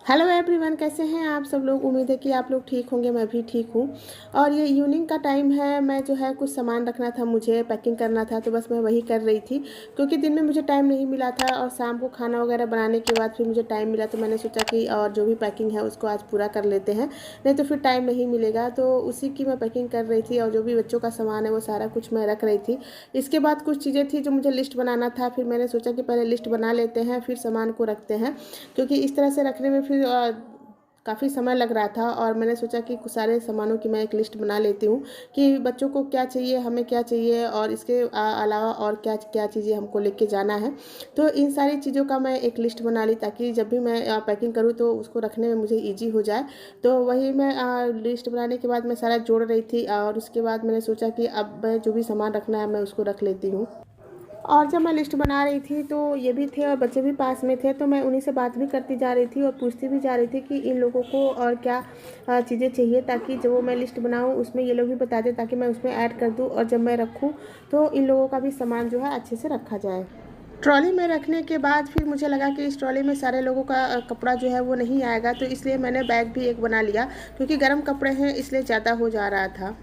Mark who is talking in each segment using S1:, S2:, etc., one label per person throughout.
S1: Hello everyone, कैसे हैं आप सब लोग। उम्मीद है कि आप लोग ठीक होंगे, मैं भी ठीक हूँ। और ये इवनिंग का टाइम है, मैं जो है कुछ सामान रखना था, मुझे पैकिंग करना था, तो बस मैं वही कर रही थी क्योंकि दिन में मुझे टाइम नहीं मिला था और शाम को खाना वगैरह बनाने के बाद फिर मुझे टाइम मिला, तो मैंने सोचा कि और जो भी पैकिंग है उसको आज पूरा कर लेते हैं, नहीं तो फिर टाइम नहीं मिलेगा। तो उसी की मैं पैकिंग कर रही थी और जो भी बच्चों का सामान है वो सारा कुछ मैं रख रही थी। इसके बाद कुछ चीज़ें थी जो मुझे लिस्ट बनाना था, फिर मैंने सोचा कि पहले लिस्ट बना लेते हैं फिर सामान को रखते हैं, क्योंकि इस तरह से रखने में फिर काफ़ी समय लग रहा था। और मैंने सोचा कि कुछ सारे सामानों की मैं एक लिस्ट बना लेती हूँ कि बच्चों को क्या चाहिए, हमें क्या चाहिए और इसके अलावा और क्या क्या चीज़ें हमको लेके जाना है। तो इन सारी चीज़ों का मैं एक लिस्ट बना ली ताकि जब भी मैं पैकिंग करूँ तो उसको रखने में मुझे ईजी हो जाए। तो वही मैं लिस्ट बनाने के बाद मैं सारा जोड़ रही थी और उसके बाद मैंने सोचा कि अब मैं जो भी सामान रखना है मैं उसको रख लेती हूँ। और जब मैं लिस्ट बना रही थी तो ये भी थे और बच्चे भी पास में थे, तो मैं उन्हीं से बात भी करती जा रही थी और पूछती भी जा रही थी कि इन लोगों को और क्या चीज़ें चाहिए, ताकि जब वो मैं लिस्ट बनाऊँ उसमें ये लोग भी बता दें ताकि मैं उसमें ऐड कर दूँ और जब मैं रखूँ तो इन लोगों का भी सामान जो है अच्छे से रखा जाए। ट्रॉली में रखने के बाद फिर मुझे लगा कि इस ट्रॉली में सारे लोगों का कपड़ा जो है वो नहीं आएगा, तो इसलिए मैंने बैग भी एक बना लिया क्योंकि गर्म कपड़े हैं इसलिए ज़्यादा हो जा रहा था।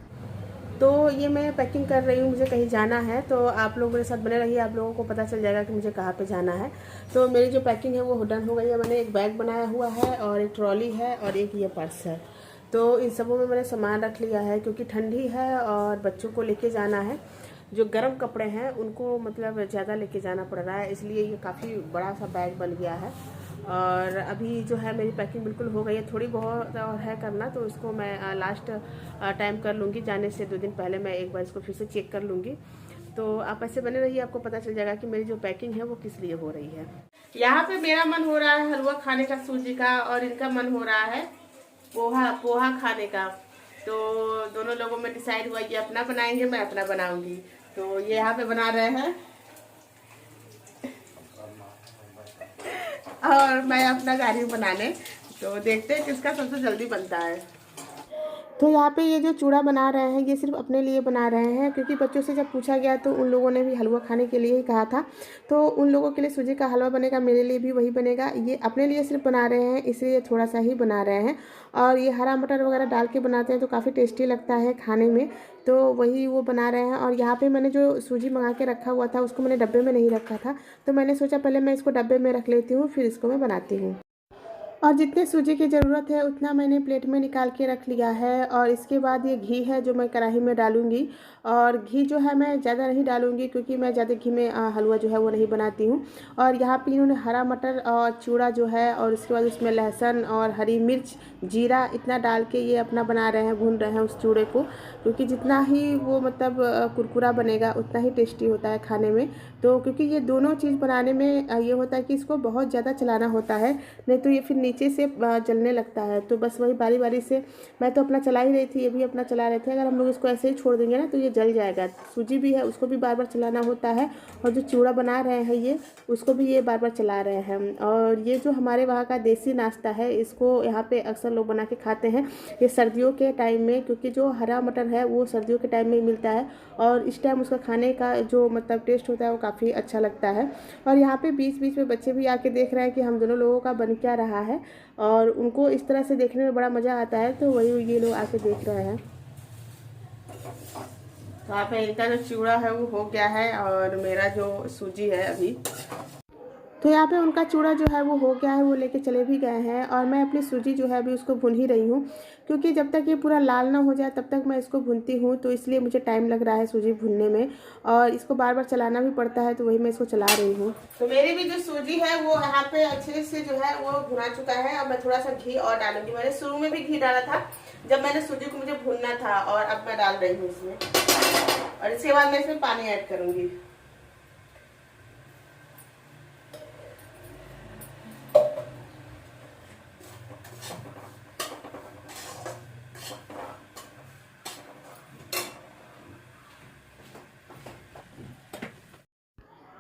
S1: तो ये मैं पैकिंग कर रही हूँ, मुझे कहीं जाना है, तो आप लोग मेरे साथ बने रहिए, आप लोगों को पता चल जाएगा कि मुझे कहाँ पे जाना है। तो मेरी जो पैकिंग है वो डन हो गई है। मैंने एक बैग बनाया हुआ है और एक ट्रॉली है और एक ये पर्स है। तो इन सबों में मैंने सामान रख लिया है क्योंकि ठंडी है और बच्चों को लेके जाना है। जो गर्म कपड़े हैं उनको मतलब ज़्यादा लेके जाना पड़ रहा है, इसलिए ये काफ़ी बड़ा सा बैग बन गया है। और अभी जो है मेरी पैकिंग बिल्कुल हो गई है, थोड़ी बहुत और है करना, तो इसको मैं लास्ट टाइम कर लूँगी। जाने से 2 दिन पहले मैं एक बार इसको फिर से चेक कर लूँगी। तो आप ऐसे बने रहिए, आपको पता चल जाएगा कि मेरी जो पैकिंग है वो किस लिए हो रही है। यहाँ पे मेरा मन हो रहा है हलवा खाने का सूजी का, और इनका मन हो रहा है पोहा पोहा खाने का। तो दोनों लोगों में डिसाइड हुआ ये अपना बनाएंगे, मैं अपना बनाऊंगी। तो ये यहाँ पे बना रहे हैं और मैं अपना जा रही हूँ बनाने। तो देखते हैं किसका सबसे जल्दी बनता है। तो यहाँ पे ये जो चूड़ा बना रहे हैं ये सिर्फ अपने लिए बना रहे हैं क्योंकि बच्चों से जब पूछा गया तो उन लोगों ने भी हलवा खाने के लिए ही कहा था। तो उन लोगों के लिए सूजी का हलवा बनेगा, मेरे लिए भी वही बनेगा। ये अपने लिए सिर्फ बना रहे हैं इसलिए थोड़ा सा ही बना रहे हैं। और ये हरा मटर वगैरह डाल के बनाते हैं तो काफ़ी टेस्टी लगता है खाने में, तो वही वो बना रहे हैं। और यहाँ पे मैंने जो सूजी मंगा के रखा हुआ था उसको मैंने डब्बे में नहीं रखा था, तो मैंने सोचा पहले मैं इसको डब्बे में रख लेती हूँ फिर इसको मैं बनाती हूँ। और जितने सूजी की ज़रूरत है उतना मैंने प्लेट में निकाल के रख लिया है। और इसके बाद ये घी है जो मैं कढ़ाई में डालूंगी। और घी जो है मैं ज़्यादा नहीं डालूंगी क्योंकि मैं ज़्यादा घी में हलवा जो है वो नहीं बनाती हूँ। और यहाँ पे इन्होंने हरा मटर और चूड़ा जो है और उसके बाद उसमें लहसुन और हरी मिर्च जीरा इतना डाल के ये अपना बना रहे हैं, भून रहे हैं उस चूड़े को, क्योंकि जितना ही वो मतलब कुरकुरा बनेगा उतना ही टेस्टी होता है खाने में। तो क्योंकि ये दोनों चीज़ बनाने में ये होता है कि इसको बहुत ज़्यादा चलाना होता है, नहीं तो ये फिर नीचे से जलने लगता है। तो बस वही बारी बारी से मैं तो अपना चला ही रही थी, ये भी अपना चला रहे थे। अगर हम लोग इसको ऐसे ही छोड़ देंगे ना तो ये जल जाएगा। सूजी भी है उसको भी बार बार चलाना होता है, और जो चूड़ा बना रहे हैं ये उसको भी ये बार बार चला रहे हैं। और ये जो हमारे वहाँ का देसी नाश्ता है इसको यहाँ पे अक्सर लोग बना के खाते हैं ये सर्दियों के टाइम में, क्योंकि जो हरा मटर है वो सर्दियों के टाइम में ही मिलता है और इस टाइम उसका खाने का जो मतलब टेस्ट होता है वो काफ़ी अच्छा लगता है। और यहाँ पे बीच बीच में बच्चे भी आके देख रहे हैं कि हम दोनों लोगों का बन क्या रहा है, और उनको इस तरह से देखने में बड़ा मज़ा आता है, तो वही ये लोग आके देख रहे हैं। तो यहाँ पे इनका जो चूड़ा है वो हो गया है और मेरा जो सूजी है अभी, तो यहाँ पे उनका चूड़ा जो है वो हो गया है, वो लेके चले भी गए हैं। और मैं अपनी सूजी जो है अभी उसको भून ही रही हूँ, क्योंकि जब तक ये पूरा लाल ना हो जाए तब तक मैं इसको भूनती हूँ, तो इसलिए मुझे टाइम लग रहा है सूजी भूनने में। और इसको बार बार चलाना भी पड़ता है, तो वही मैं इसको चला रही हूँ। तो मेरी भी जो सूजी है वो यहाँ पे अच्छे से जो है वो भुना चुका है। अब मैं थोड़ा सा घी और डालूंगी, मैंने शुरू में भी घी डाला था जब मैंने सूजी को मुझे भूनना था, और अब मैं डाल रही हूँ इसमें। और इसके बाद मैं इसमें पानी ऐड करूँगी।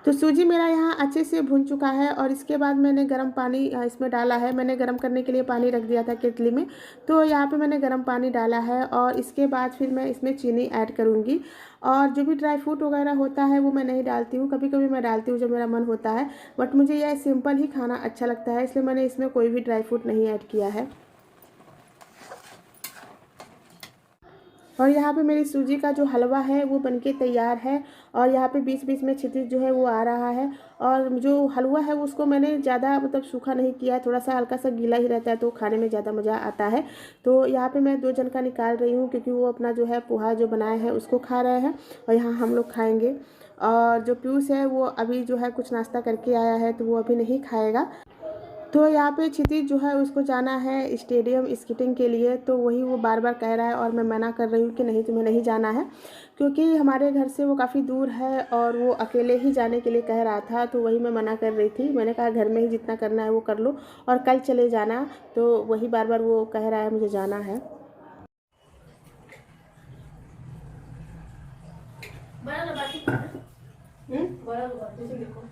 S1: तो सूजी मेरा यहाँ अच्छे से भुन चुका है और इसके बाद मैंने गर्म पानी इसमें डाला है। मैंने गर्म करने के लिए पानी रख दिया था केतली में, तो यहाँ पे मैंने गर्म पानी डाला है और इसके बाद फिर मैं इसमें चीनी ऐड करूँगी। और जो भी ड्राई फ्रूट वगैरह होता है वो मैं नहीं डालती हूँ, कभी कभी मैं डालती हूँ जब मेरा मन होता है, बट मुझे यह सिंपल ही खाना अच्छा लगता है, इसलिए मैंने इसमें कोई भी ड्राई फ्रूट नहीं ऐड किया है। और यहाँ पे मेरी सूजी का जो हलवा है वो बनके तैयार है और यहाँ पे बीच बीच में क्षितिज जो है वो आ रहा है। और जो हलवा है उसको मैंने ज़्यादा मतलब सूखा नहीं किया है, थोड़ा सा हल्का सा गीला ही रहता है तो खाने में ज़्यादा मज़ा आता है। तो यहाँ पे मैं 2 जन का निकाल रही हूँ क्योंकि वो अपना जो है पोहा जो बनाए हैं उसको खा रहे हैं और यहाँ हम लोग खाएँगे। और जो पीयूष है वो अभी जो है कुछ नाश्ता करके आया है तो वो अभी नहीं खाएगा। तो यहाँ पे क्षितिज जो है उसको जाना है स्टेडियम स्केटिंग के लिए, तो वही वो बार बार कह रहा है और मैं मना कर रही हूँ कि नहीं तुम्हें नहीं जाना है, क्योंकि हमारे घर से वो काफ़ी दूर है और वो अकेले ही जाने के लिए कह रहा था। तो वही मैं मना कर रही थी, मैंने कहा घर में ही जितना करना है वो कर लो और कल चले जाना। तो वही बार बार वो कह रहा है मुझे जाना है। देखो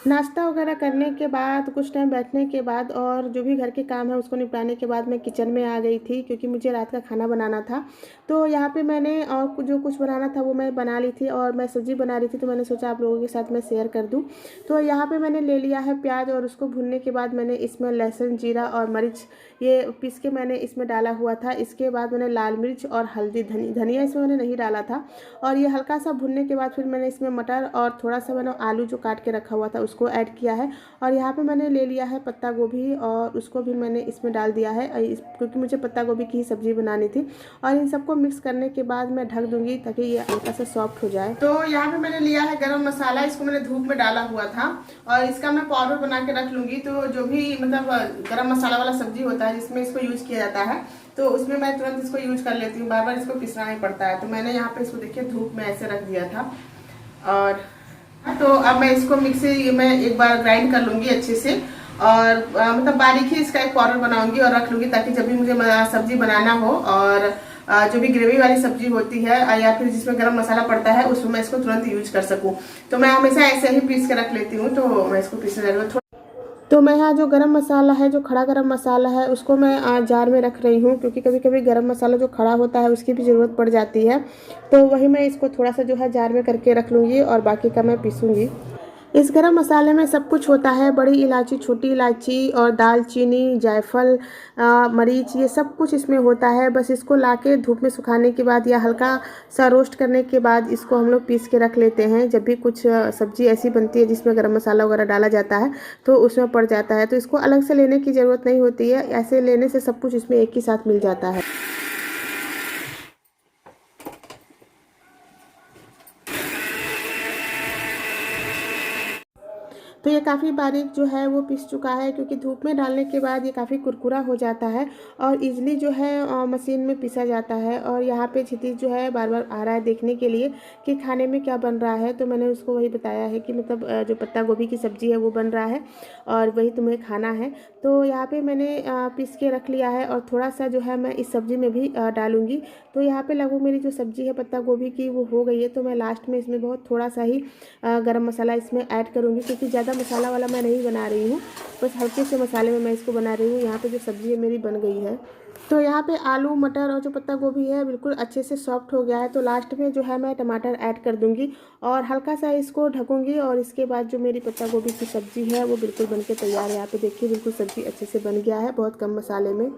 S1: नाश्ता वगैरह करने के बाद कुछ टाइम बैठने के बाद और जो भी घर के काम है उसको निपटाने के बाद मैं किचन में आ गई थी क्योंकि मुझे रात का खाना बनाना था। तो यहाँ पे मैंने और जो कुछ बनाना था वो मैं बना ली थी और मैं सब्ज़ी बना रही थी, तो मैंने सोचा आप लोगों के साथ मैं शेयर कर दूँ। तो यहाँ पर मैंने ले लिया है प्याज और उसको भूनने के बाद मैंने इसमें लहसुन जीरा और मिर्च ये पीस के मैंने इसमें डाला हुआ था। इसके बाद मैंने लाल मिर्च और हल्दी धनिया इसमें मैंने नहीं डाला था। और ये हल्का सा भुनने के बाद फिर मैंने इसमें मटर और थोड़ा सा मैंने आलू जो काट के रखा हुआ था उसको ऐड किया है। और यहाँ पे मैंने ले लिया है पत्ता गोभी और उसको भी मैंने इसमें डाल दिया है क्योंकि मुझे पत्ता गोभी की ही सब्ज़ी बनानी थी। और इन सबको मिक्स करने के बाद मैं ढक दूँगी ताकि ये हल्का सा सॉफ्ट हो जाए। तो यहाँ पे मैंने लिया है गरम मसाला, इसको मैंने धूप में डाला हुआ था और इसका मैं पाउडर बना के रख लूँगी। तो जो भी मतलब गरम मसाला वाला सब्जी होता है जिसमें इसको यूज़ किया जाता है तो उसमें मैं तुरंत इसको यूज कर लेती हूँ, बार बार इसको पिसना नहीं पड़ता है। तो मैंने यहाँ पे इसको देखिए धूप में ऐसे रख दिया था। और तो अब मैं इसको मिक्सी में एक बार ग्राइंड कर लूँगी अच्छे से और मतलब बारीक ही इसका एक पाउडर बनाऊंगी और रख लूँगी ताकि जब भी मुझे सब्जी बनाना हो और जो भी ग्रेवी वाली सब्जी होती है या फिर जिसमें गरम मसाला पड़ता है उसमें मैं इसको तुरंत यूज कर सकूँ। तो मैं हमेशा ऐसे ही पीस के रख लेती हूँ। तो मैं इसको पीसने लगी हूँ। तो मैं यहाँ जो गरम मसाला है, जो खड़ा गरम मसाला है उसको मैं जार में रख रही हूँ क्योंकि कभी कभी गरम मसाला जो खड़ा होता है उसकी भी ज़रूरत पड़ जाती है। तो वही मैं इसको थोड़ा सा जो है जार में करके रख लूँगी और बाकी का मैं पीसूँगी। इस गरम मसाले में सब कुछ होता है, बड़ी इलायची, छोटी इलायची और दालचीनी, जायफल, मरीच, ये सब कुछ इसमें होता है। बस इसको लाके धूप में सुखाने के बाद या हल्का सा रोस्ट करने के बाद इसको हम लोग पीस के रख लेते हैं। जब भी कुछ सब्जी ऐसी बनती है जिसमें गरम मसाला वगैरह डाला जाता है तो उसमें पड़ जाता है, तो इसको अलग से लेने की ज़रूरत नहीं होती है, ऐसे लेने से सब कुछ इसमें एक ही साथ मिल जाता है। तो ये काफ़ी बारीक जो है वो पिस चुका है क्योंकि धूप में डालने के बाद ये काफ़ी कुरकुरा हो जाता है और इजीली जो है मशीन में पिसा जाता है। और यहाँ पे क्षितिज जो है बार बार आ रहा है देखने के लिए कि खाने में क्या बन रहा है। तो मैंने उसको वही बताया है कि मतलब जो पत्ता गोभी की सब्ज़ी है वो बन रहा है और वही तुम्हें खाना है। तो यहाँ पे मैंने पीस के रख लिया है और थोड़ा सा जो है मैं इस सब्ज़ी में भी डालूँगी। तो यहाँ पे लगभग मेरी जो सब्ज़ी है पत्ता गोभी की वो हो गई है। तो मैं लास्ट में इसमें बहुत थोड़ा सा ही गरम मसाला इसमें ऐड करूँगी क्योंकि ज़्यादा मसाला वाला मैं नहीं बना रही हूँ, बस हल्के से मसाले में मैं इसको बना रही हूँ। यहाँ पे जो सब्ज़ी है मेरी बन गई है। तो यहाँ पे आलू मटर और जो पत्ता गोभी है बिल्कुल अच्छे से सॉफ्ट हो गया है। तो लास्ट में जो है मैं टमाटर ऐड कर दूँगी और हल्का सा इसको ढकूँगी और इसके बाद जो मेरी पत्ता गोभी की सब्ज़ी है वो बिल्कुल बनके तैयार है। यहाँ पे देखिए बिल्कुल सब्ज़ी अच्छे से बन गया है बहुत कम मसाले में।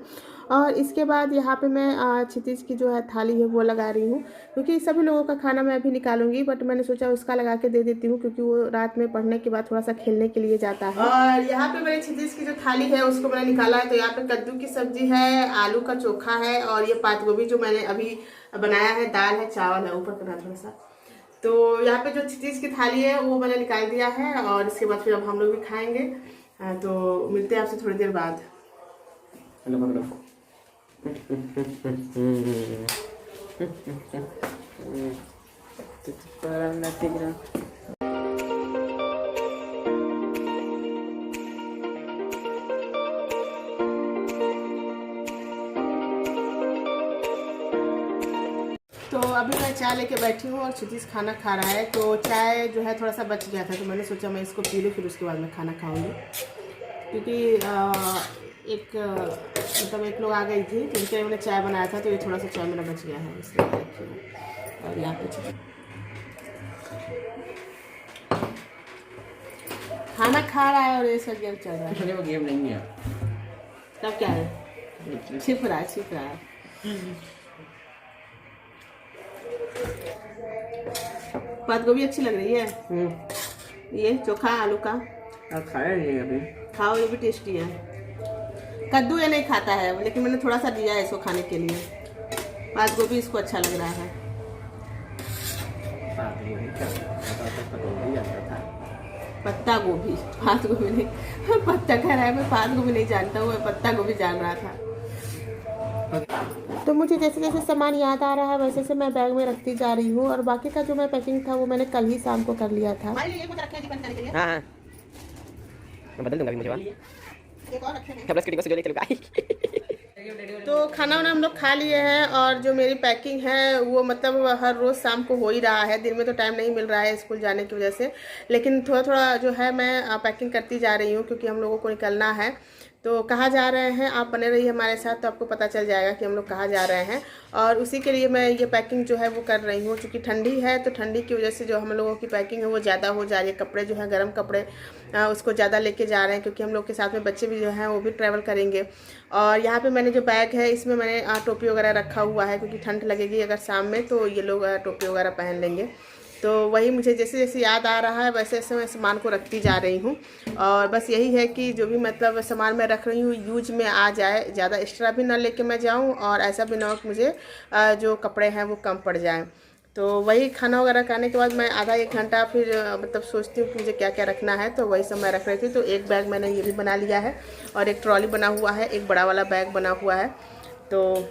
S1: और इसके बाद यहाँ पे मैं क्षितिज की जो है थाली है वो लगा रही हूँ क्योंकि सभी लोगों का खाना मैं अभी निकालूंगी, बट मैंने सोचा उसका लगा के दे देती हूँ क्योंकि वो रात में पढ़ने के बाद थोड़ा सा खेलने के लिए जाता है। और यहाँ पे मैंने क्षितिज की जो थाली है उसको मैंने निकाला है। तो यहाँ पे कद्दू की सब्जी है, आलू का चोखा है और ये पात गोभी जो मैंने अभी बनाया है, दाल है, चावल है, ऊपर करना थोड़ा सा। तो यहाँ पे जो क्षितिज की थाली है वो मैंने निकाल दिया है और इसके बाद फिर अब हम लोग भी खाएंगे। तो मिलते हैं आपसे थोड़ी देर बाद। तो अभी मैं चाय लेके बैठी हूँ और क्षितिज खाना खा रहा है। तो चाय जो है थोड़ा सा बच गया था, तो मैंने सोचा मैं इसको पी लूँ, फिर उसके बाद मैं खाना खाऊंगी। क्योंकि मतलब एक लोग आ गई थी, तो उनके लिए मैंने चाय बनाया था, तो ये थोड़ा सा चाय मेरा बच गया है, इसलिए रखी हूँ। और यहाँ पे खाना खा रहा है और ये सब गेम चल रहा है।
S2: वो गेम नहीं है,
S1: तब क्या है, छिप रहा है। पत्ता गोभी अच्छी लग रही है। ये चोखा आलू का
S2: खाया नहीं अभी।
S1: खाओ, ये भी टेस्टी है। कद्दू ये नहीं खाता है, लेकिन मैंने थोड़ा सा दिया है इसको खाने के लिए। पत्ता गोभी इसको अच्छा लग रहा है। पत्ता गोभी, पत्ता गोभी नहीं, पत्ता कह रहा है, मैं पत्ता गोभी नहीं जानता हूँ, मैं पत्ता गोभी जान रहा था। तो मुझे जैसे जैसे सामान याद आ रहा है वैसे से मैं बैग में रखती जा रही हूँ। और बाकी का जो मैं पैकिंग था वो मैंने कल ही शाम को कर लिया था।
S2: हाँ, मैं बदल दूंगा मुझे
S1: तो खाना वाना हम लोग खा लिए हैं। और जो मेरी पैकिंग है वो मतलब हर रोज़ शाम को हो ही रहा है, दिन में तो टाइम नहीं मिल रहा है स्कूल जाने की वजह से। लेकिन थोड़ा थोड़ा जो है मैं पैकिंग करती जा रही हूँ, क्योंकि हम लोगों को निकलना है। तो कहाँ जा रहे हैं आप बने रहिए हमारे साथ, तो आपको पता चल जाएगा कि हम लोग कहाँ जा रहे हैं। और उसी के लिए मैं ये पैकिंग जो है वो कर रही हूँ, क्योंकि ठंडी है, तो ठंडी की वजह से जो हम लोगों की पैकिंग है वो ज़्यादा हो जा रही है। कपड़े जो है गर्म कपड़े उसको ज़्यादा लेके जा रहे हैं, क्योंकि हम लोग के साथ में बच्चे भी जो हैं वो भी ट्रैवल करेंगे। और यहाँ पे मैंने जो बैग है इसमें मैंने टोपी वगैरह रखा हुआ है, क्योंकि ठंड लगेगी अगर शाम में, तो ये लोग टोपी वगैरह पहन लेंगे। तो वही मुझे जैसे जैसे याद आ रहा है वैसे वैसे मैं सामान को रखती जा रही हूँ। और बस यही है कि जो भी मतलब सामान मैं रख रही हूँ यूज में आ जाए, ज़्यादा एक्स्ट्रा भी ना लेके मैं जाऊँ, और ऐसा भी ना हो कि मुझे जो कपड़े हैं वो कम पड़ जाएँ। तो वही खाना वगैरह खाने के बाद मैं आधा एक घंटा फिर मतलब सोचती हूँ कि मुझे क्या क्या रखना है, तो वही सब मैं रख रही थी। तो एक बैग मैंने ये भी बना लिया है, और एक ट्रॉली बना हुआ है, एक बड़ा वाला बैग बना हुआ है। तो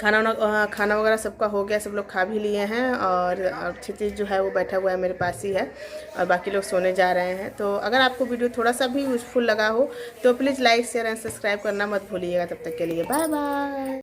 S1: खाना वगैरह सबका हो गया, सब लोग खा भी लिए हैं। और क्षितिज जो है वो बैठा हुआ है मेरे पास ही है, और बाकी लोग सोने जा रहे हैं। तो अगर आपको वीडियो थोड़ा सा भी यूज़फुल लगा हो तो please like share and subscribe करना मत भूलिएगा। तब तक के लिए बाय बाय।